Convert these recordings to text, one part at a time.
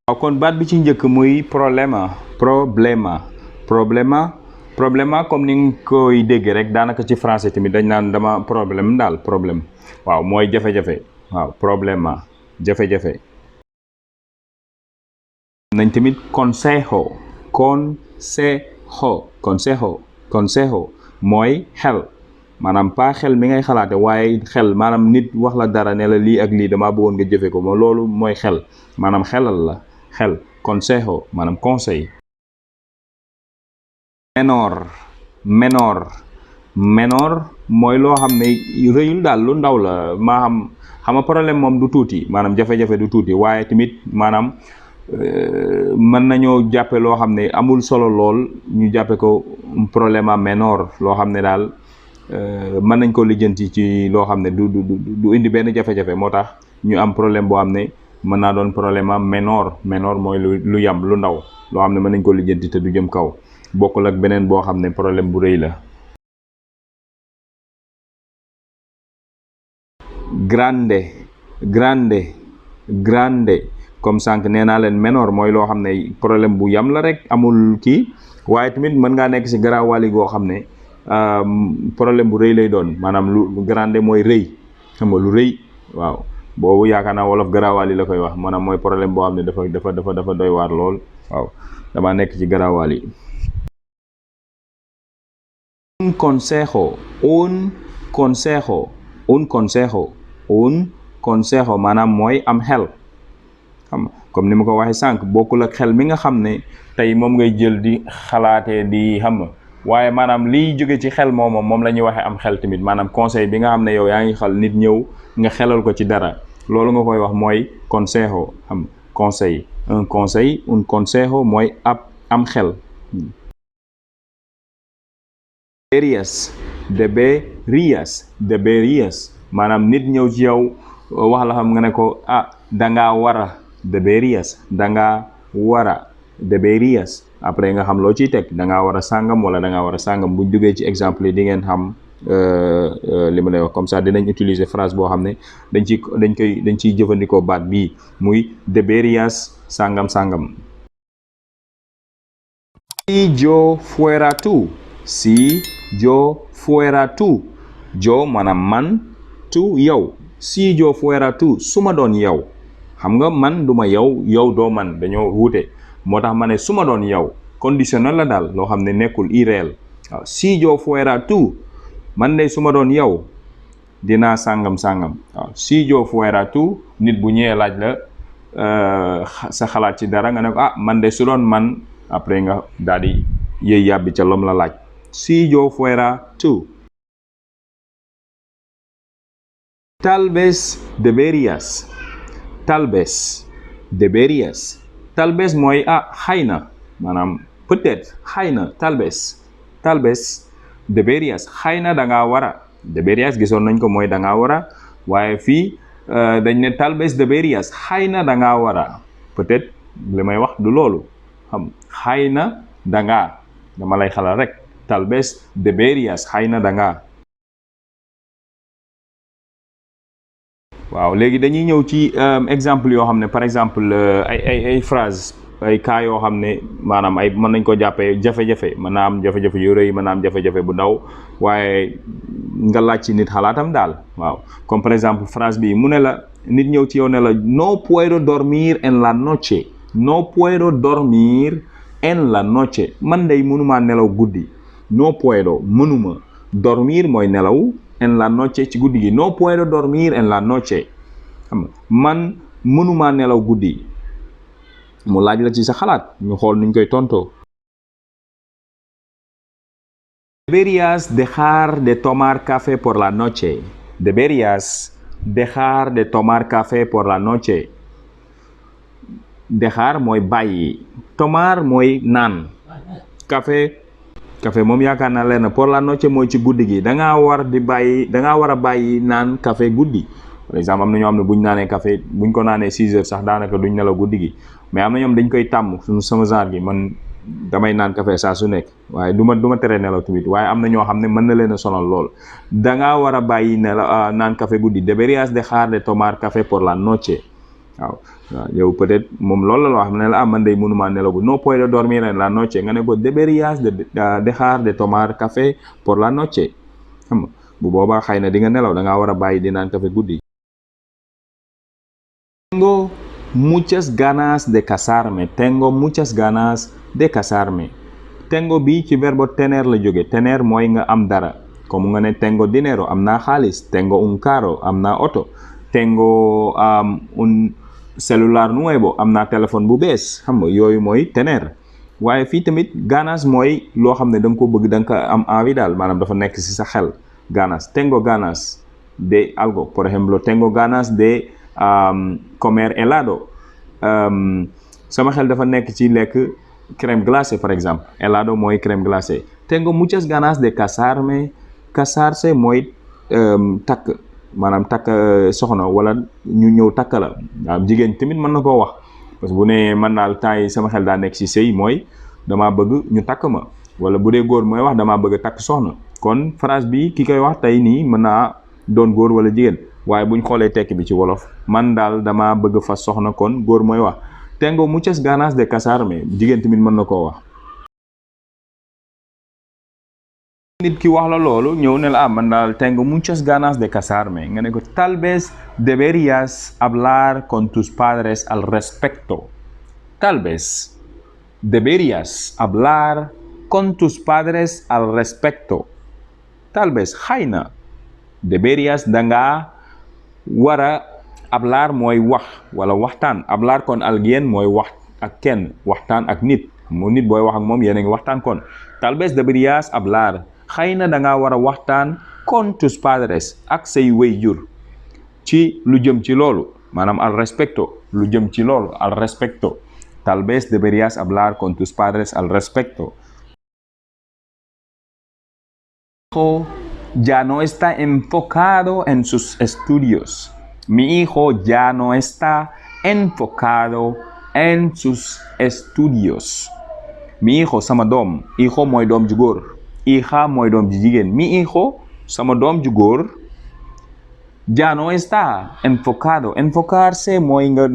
waaw kon baat bi ci njëkk muy problema comme ni nga koy dégg rek daanaka ci français tamit dañ naan dama problème daal problème waaw mooy jafe-jafe waaw problema jafe-jafe. nañ tamit consejo mooy xel maanaam pas xel mi ngay xalaate waaye xel maanaam nit wax la dara ne la lii ak lii damaa bëggoon nga jëfe ko ma loolu mooy xel maanaam xelal la xel consejo maanaam conseil. menor mooy loo xam ne rëyul daal lu ndaw la maa xam nga problème moom du tuuti maanaam jafe-jafe du tuuti waaye tamit maanaam mën nañoo jàppe loo xam ne amul solo lool ñu jàppe ko problème menor loo xam ne daal mën nañ ko lijjanti ci loo xam ne du indi benn jafe-jafe moo tax ñu am problème boo xam ne mën naa doon problème menor mooy lu yam lu ndaw loo xam ne mën nañ ko lijjanti te du jëm kaw bokkul ak beneen boo xam ne problème bu rëy la. grande comme sànq nee naa leen menor mooy loo xam ne problème bu yam la rek amul kii waaye tamit mën ngaa nekk ci garaawali goo xam ne problème bu rëy lay doon maanaam lu grande mooy rëy xam nga lu rëy waaw boobu yaakaar naa wolof garaawali la koy wax maanaam mooy problème boo xam ne dafa doy waar lool waaw dama nekk ci garaawali. un consejo maanaam mooy am xel xam comme ni ma ko waxee sànq bokkul ak xel mi nga xam ne tey moom ngay jël di xalaatee di xam nga waaye maanaam liy jóge ci xel moom la ñuy waxee am xel tamit maanaam conseil bi nga xam ne yow yaa ngi xel nit ñëw nga xelal ko ci dara loolu nga koy wax mooy consejo xam conseil un consejo mooy am xel. deberías maanaam nit ñëw ci yow wax la xam nga ne ko dangaa wara deberías après nga xam loo ciy teg dangaa war a sàngam wala dangaa war a sàngam buñ duggee ci exemple yi di ngeen xam li ma lay wax comme ça dinañ utiliser phrase boo xam ne dañ ciy jëfandikoo baat bii muy deberías sàngam. si yo fuera tú yo maanaam man tu yow si yo fuera tú su ma doon yow xam nga man du ma yow doo man dañoo wuute moo tax ma ne su ma doon yow conditionnel la daal loo xam ne nekkul irréel waaw si yo fuera tú man de su ma doon yow dinaa sàngam waaw si yo fuera tú nit bu ñëwee laaj la sa xalaat ci dara nga ne ko man de su doon man après nga daal di yëy yàbbi ca lom la laaj si yo fuera tú. Tal vez deberías mooy xëy na maanaam peut-être xëy na tal vez deberías xëy na da ngaa war a deberías gisoon nañ ko mooy da ngaa war a waaye fii dañ ne tal vez deberías xëy na da ngaa war a peut-être li may wax du loolu xam xëy na da ngaa dama lay xalaat rek tal vez deberías xëy na da ngaa. waaw léegi dañuy ñëw ci exemple yoo xam ne par exemple ay phrase ay cas yoo xam ne maanaam mën nañ ko jàppee jafe-jafe mën naa am jafe-jafe yu rëy mën naa am jafe-jafe bu ndaw waaye nga laaj ci nit xalaatam daal waaw comme par exemple phrase bi mu ne la nit ñëw ci yow ne la no puedo dormir en la noche man day mënumaa nelaw guddi no puedo mënuma dormir mooy nelaw en la noche ci guddi gi no puedo dormir en la noche xam nga man mënumaa nelaw guddi mu laaj la ci sa xalaat ñu xool nuñ koy tontoo. Deberías dejar de tomar café por la noche. Dejar mooy bàyyi tomar mooy naan café moom yaakaar naa leen pour la noche mooy ci guddi gi dangaa war a bàyyi naan café guddi par exemple am na ñoo xam ne buñ naanee café buñ ko naanee 6 heures sax daanaka duñ nelaw guddi gi mais am na ñoom dañ koy tàmm sama genre gi man damay naan café saa su nekk waaye du ma tere nelaw tamit waaye am na ñoo xam ne mën na leen a sonal lool dangaa war a bàyyi naan café guddi deberías dejar de tomar café por la noche waaw yow peut-être moom loolu la wax ne la man day mënuma nelaw bu no puedo dormir en la noche nga ne ko deberías de dejar de tomar café por la noche xam nga bu boobaa xëy na di nga nelaw da ngaa war a bàyyi di naan café guddi. Tengo muchas ganas de casarme. Tengo muchas ganas de casarme. Tengo bi ci verbo tener la jóge. Tener mooy nga am dara. Comme nga ne tengo dinero, am naa xaalis. Tengo un carro, am naa oto. Tengo un celular nuevo, am naa téléphone bu bees. Xam nga yooyu mooy tener. waaye fii tamit ganas mooy loo xam ne da nga ko bëgg da nga ko am envie daal maanaam dafa nekk ci sa xel. Ganas. Tengo ganas de algo. Por ejemplo, tengo ganas de comer helado. Sama xel dafa nekk ci lekk crème glacée par exemple. Helado mooy crème glacée. Tengo muchas ganas de casarme. Casarse mooy takk maanaam takk soxna wala ñu ñëw takk la waaw jigéen tamit mën na koo wax parce que bu ne man daal temps yi sama xel daa nekk ci sëy mooy damaa bëgg ñu takk ma wala bu dee góor mooy wax damaa bëgg takk soxna kon phrase bi ki koy wax tey nii mën naa doon góor wala jigéen waaye buñ xoolee tekki bi ci wolof man daal damaa bëgg fas soxna kon góor mooy wax tengo muchas ganas de casarme jigéen tamit mën na koo wax. nit ki wax la loolu ñëw ne la man daal tengo muchas ganas de casarme nga ne ko tal vez deberías hablar con tus padres al respecto. Tal vez deberías hablar con tus padres al respecto. Tal vez xëy na deberías danga war a hablar mooy wax wala waxtaan hablar con alguien mooy wax ak kenn waxtaan ak nit mu nit booy wax ak moom yéen a ngi waxtaan kon tal vez deberías hablar xëy na danga war a waxtaan con tus padres ak say waajur ci lu jëm ci loolu maanaam al respecto lu jëm ci loolu al respecto tal vez deberías hablar con tus padres al respecto. Ya no está enfocado en sus estudios. Mi hijo ya no está enfocado en sus estudios. Mi hijo sama doom hijo mooy doom ju góor hija mooy doom ji jigéen mi hijo sama doom ju góor ya no está enfocado enfocarse mooy nga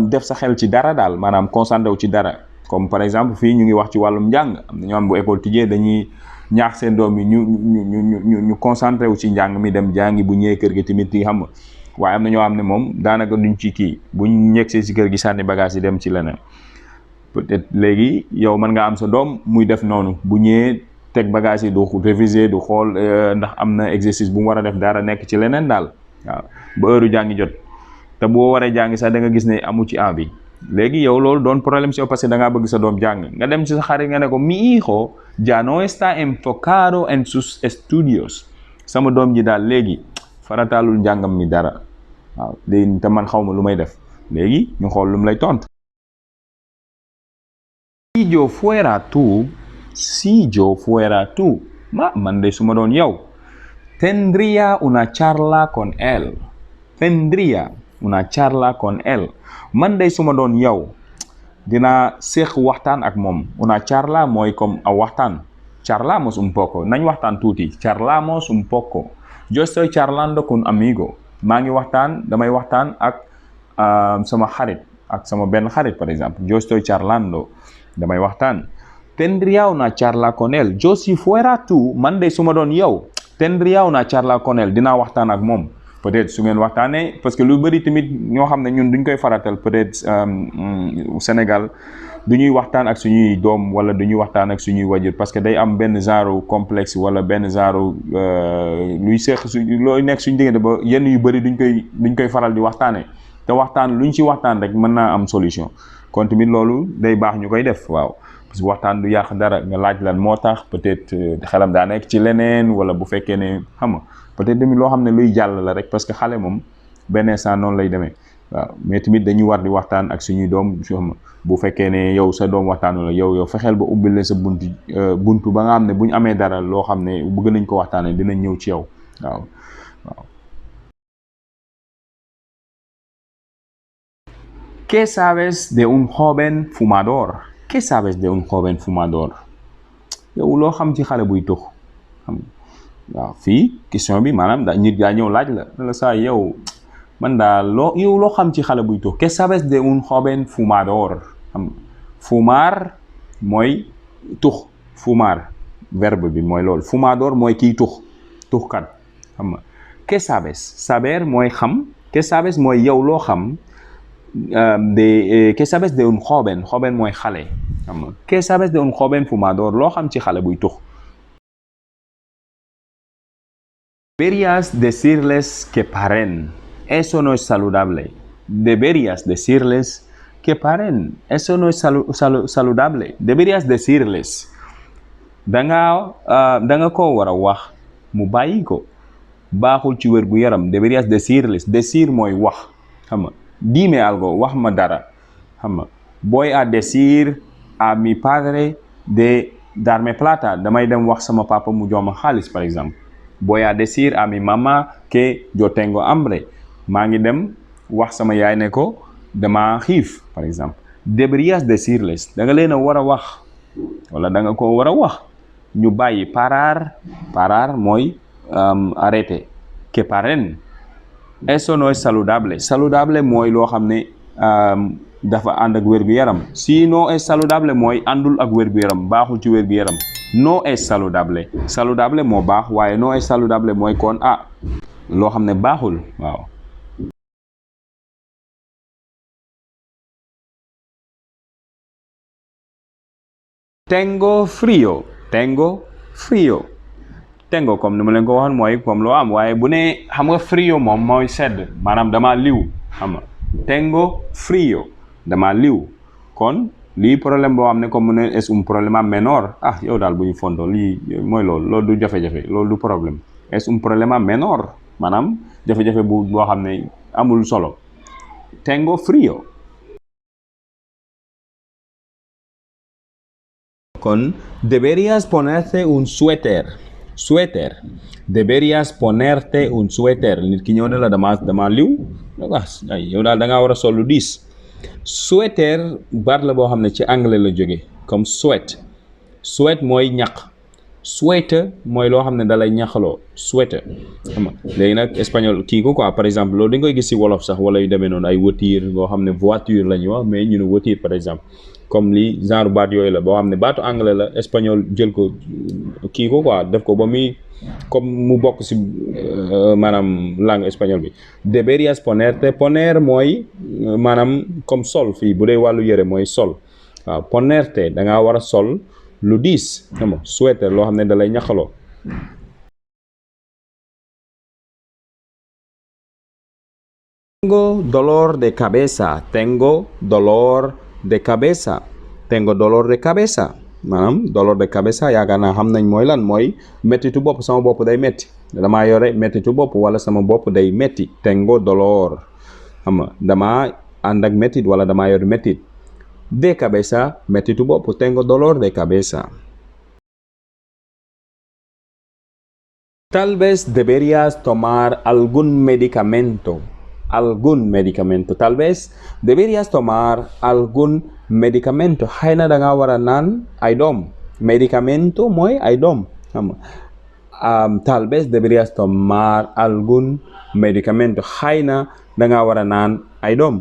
def sa xel ci dara daal maanaam concentré wu ci dara comme par exemple fii ñu ngi wax ci wàllum njàng am na ñoo am bu école tijjee dañuy ñaax seen doom yi ñu concentré wu ci njàng mi dem jàngi bu ñëwee kër gi tamit yi xam nga waaye am na ñoo xam ne moom daanaka duñ ci kii buñ ñegsee ci kër gi sànni bagage yi dem ci leneen peut-être léegi yow mën nga am sa doom muy def noonu bu ñëwee teg bagage yi du réviser du xool ndax am na exercice bu mu war a def dara nekk ci leneen daal waaw ba heure jàngi jot te boo waree jàngi sax da nga gis ne amu ci envie léegi yow loolu doon problème si yow parce que da ngaa bëgg sa doom jàng nga dem ci sa xarit nga ne ko mi hijo ya no está enfocado en sus estudios sama doom ji daal léegi farataalul njàngam mi dara waaw léegi te man xaw ma lu may def léegi ñu xool lu mu lay tontu. Si yo fuera tú man de su ma doon yow tendría una charla con él man de su ma doon yow dina séq waxtaan ak moom una charla mooy comme a waxtaan charlamos un poco nañ waxtaan tuuti charlamos un poco yo estoy charlando con amigo maa ngi waxtaan damay waxtaan ak sama xarit ak sama benn xarit par exemple yo estoy charlando damay waxtaan tendría una charla con él yo si fuera tú man de su ma doon yow tendría una charla con él dinaa waxtaan ak moom peut-être su ngeen waxtaanee parce que lu bëri tamit ñoo xam ne ñun duñ koy faratal peut-être Sénégal du ñuy waxtaan ak suñuy doom wala du ñuy waxtaan ak suñuy wajur parce que day am benn genre complexe wala benn genre luy seex looy nekk suñu diggante ba yenn yu bëri duñ koy faral di waxtaanee te waxtaan luñ ci waxtaan rek mën naa am solution kon tamit loolu day baax ñu koy def waaw. parce que waxtaan du yàq dara nga laaj lan moo tax peut-être xelam daa nekk ci leneen wala bu fekkee ne xam nga peut-être tamit loo xam ne luy jàll la rek parce que xale moom benn instant noonu lay demee waaw mais tamit dañuy war di waxtaan ak suñuy doom xam bu fekkee ne yow sa doom waxtaanu la yow fexeel ba ubbil leen sa buntu ba nga xam ne bu ñu amee dara loo xam ne bëgg nañ ko waxtaanee dinañ ñëw ci yow waaw. ¿Qué sabes de un joven fumador? ¿Qué sabes de un joven fumador? yow loo xam ci xale buy tux xam waaw fii question bi maanaam nit gaa ñëw laaj la saa yow man daal yow loo xam ci xale buy tux. ¿Qué sabes de un joven fumador? Fumar mooy tux, fumar verbe bi mooy loolu. Fumador mooy kiy tuxkat xam nga. ¿Qué sabes? Saber mooy xam. ¿Qué sabes mooy yow loo xam ¿qué sabes de un joven? Joven mooy xale xam nga. ¿Qué sabes de un joven fumador? Loo xam ci xale buy tux. Deberías decirles que paren. Eso no es saludable. Deberías decirles que paren. Eso no es saludable. Deberías decirles. Danga ko war a wax mu bàyyi ko. Baaxul ci wér gu yaram. Deberías decirles. Decir mooy wax xam nga. Dime algo, wax ma dara xam nga. Voy a decir a mi padre de darme plata. Damay dem wax sama papa mu jox ma xaalis par exemple. Voy a decir a mi mamá que yo tengo hambre. Maa ngi dem wax sama yaay ne ko dama xiif par exemple. Deberías decirles. Da nga leen a war a wax wala da nga ko war a wax ñu bàyyi. Parar mooy arrêter. Que paren. Eso no es saludable. Saludable mooy loo xam ne dafa ànd ak wér-gu-yaram. Si no es saludable mooy àndul ak wér-gu-yaram, baaxul ci wér-gu-yaram. No es saludable. Saludable moo baax waaye no es saludable mooy kon loo xam ne baaxul waaw. Tengo frío. Tengo comme ni ma leen ko waxoon mooy comme loo am waaye bu ne xam nga frío moom mooy sedd maanaam dama liw xam nga. Tengo frío dama liw kon lii problème boo xam ne comme mu ne es un problema menor yow daal bu ñu fontoo lii mooy loolu du jafe-jafe loolu du problème. Es un problema menor maanaam jafe-jafe boo xam ne amul solo. Tengo frío. Kon deberías ponerte un suéter. Deberías ponerte un suéter. Nit ki ñëw ne la dama liw yow daal da ngaa war a sol lu diis. Suéter baat la boo xam ne ci anglais la jóge comme sweat mooy ñaq. Sweater mooy loo xam ne dalay ñaqaloo sweater xam nga. Léegi nag espagnol kii ko quoi par exemple loolu dañ koy gis ci wolof sax wala yu demee noonu ay voiture boo xam ne voiture la ñuy wax mais ñu ne voiture par exemple. comme li genre baat yooyu la boo xam ne baatu anglais la espagnol jël ko kii ko quoi def ko ba muy comme mu bokk ci maanaam langue espagnol bi. Deberías ponerte. Poner mooy maanaam comme sol fii bu dee wàllu yëre mooy sol waaw. Ponerte da ngaa war a sol lu diis xam nga. Suéter loo xam ne da lay ñaqaloo. Tengo dolor de cabeza. Tengo dolor de cabeza maanaam dolor de cabeza yaakaar naa xam nañ mooy lan mooy mettitu bopp. Sama bopp day metti damaa yore mettitu bopp wala sama bopp day metti. Tengo dolor xam nga damaa ànd ak mettit wala damaa yor mettit. De cabeza mettitu bopp. Tengo dolor de cabeza. Tal vez deberías tomar algún medicamento. Tal vez deberías tomar algún medicamento. Xëy na da nga war a naan ay doom. Medicamento mooy ay doom xam nga. Tal vez deberías tomar algún medicamento. Xëy na da nga war a naan ay doom.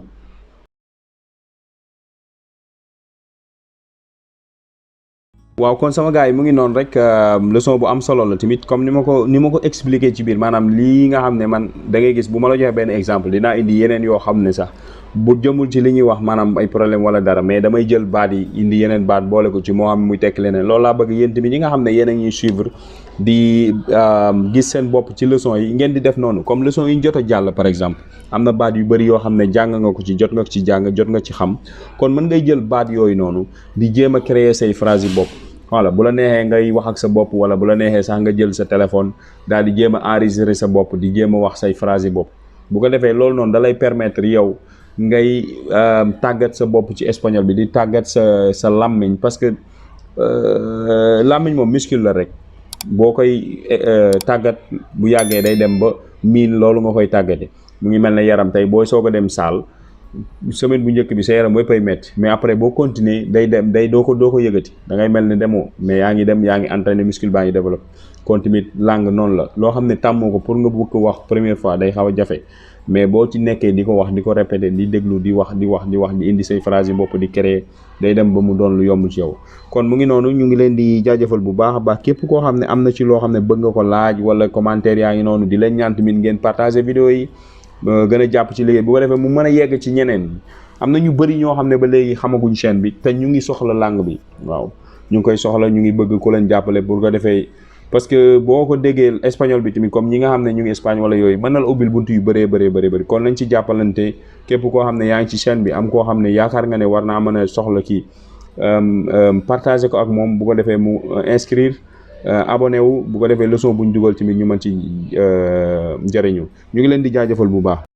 waaw kon sama gars yi mu ngi noonu rek leçon bu am solo la tamit comme ni ma ko expliqué ci biir maanaam lii nga xam ne man da ngay gis bu ma la joxee benn exemple dinaa indi yeneen yoo xam ne sax bu jëmul ci li ñuy wax maanaam ay problème wala dara mais damay jël baat yi indi yeneen baat boole ko ci moo xam muy tekk leneen loolu laa bëgg yéen tamit ñi nga xam ne yéen a ñuy suivre di gis seen bopp ci leçon yi ngeen di def noonu comme leçon yi ñu jot a jàll par exemple am na baat yu bëri yoo xam ne jàng nga ko ci jot nga ci jàng jot nga ci xam kon mën ngay jël baat yooyu noonu di jéem a créer say phrase yi bopp. voilà bu la neexee ngay wax ak sa bopp wala bu la neexee sax nga jël sa téléphone daal di jéem a enregistrer sa bopp di jéem a wax say phrase yi bopp bu ko defee loolu noonu da lay permettre yow ngay tàggat sa bopp ci espagnol bi di tàggat sa làmmiñ parce que làmmiñ moom muscle la rek boo koy tàggat bu yàggee day dem ba miin loolu nga koy tàggate mu ngi mel ne yaram tey booy soog a dem saal semaine bu njëkk bi sa yaram mooy metti mais après boo continuer day doo ko yëgati da ngay mel ne demoo mais yaa ngi entraîner muscle baa ngi développé kon tamit langue noonu la loo xam ne tàmmoo ko pour nga bëgg ko wax première fois day xaw a jafe mais boo ci nekkee di ko wax di ko répéter di déglu di wax di indi say phrase yi bopp di créer day dem ba mu doon lu yomb ci yow. kon mu ngi noonu ñu ngi leen di jaajëfal bu baax a baax képp koo xam ne am na ci loo xam ne bëgg nga ko laaj wala commentaire yaa ngi noonu di leen ñaan tamit ngeen partager vidéo yi gën a jàpp ci liggéey bu ko defee mu mën a yegg ci ñeneen. am na ñu bëri ñoo xam ne ba léegi xamaguñ chaîne bi te ñu ngi soxla langue bi waaw ñu ngi koy soxla ñu ngi bëgg ku leen jàppale pour ko defee parce que boo ko déggee espagnol bi tamit comme ñi nga xam ne ñu ngi Espagne wala yooyu mën na la ubbil buntu yu bëree bëri kon nañ ci jàppalante képp koo xam ne yaa ngi ci chaîne bi am koo xam ne yaakaar nga ne war naa mën a soxla kii partager ko ak moom bu ko defee mu inscrire abonné wu bu ko defee leçon bu ñu dugal tamit ñu mën ci njëriñu ñu ngi leen di jaajëfal bu baax.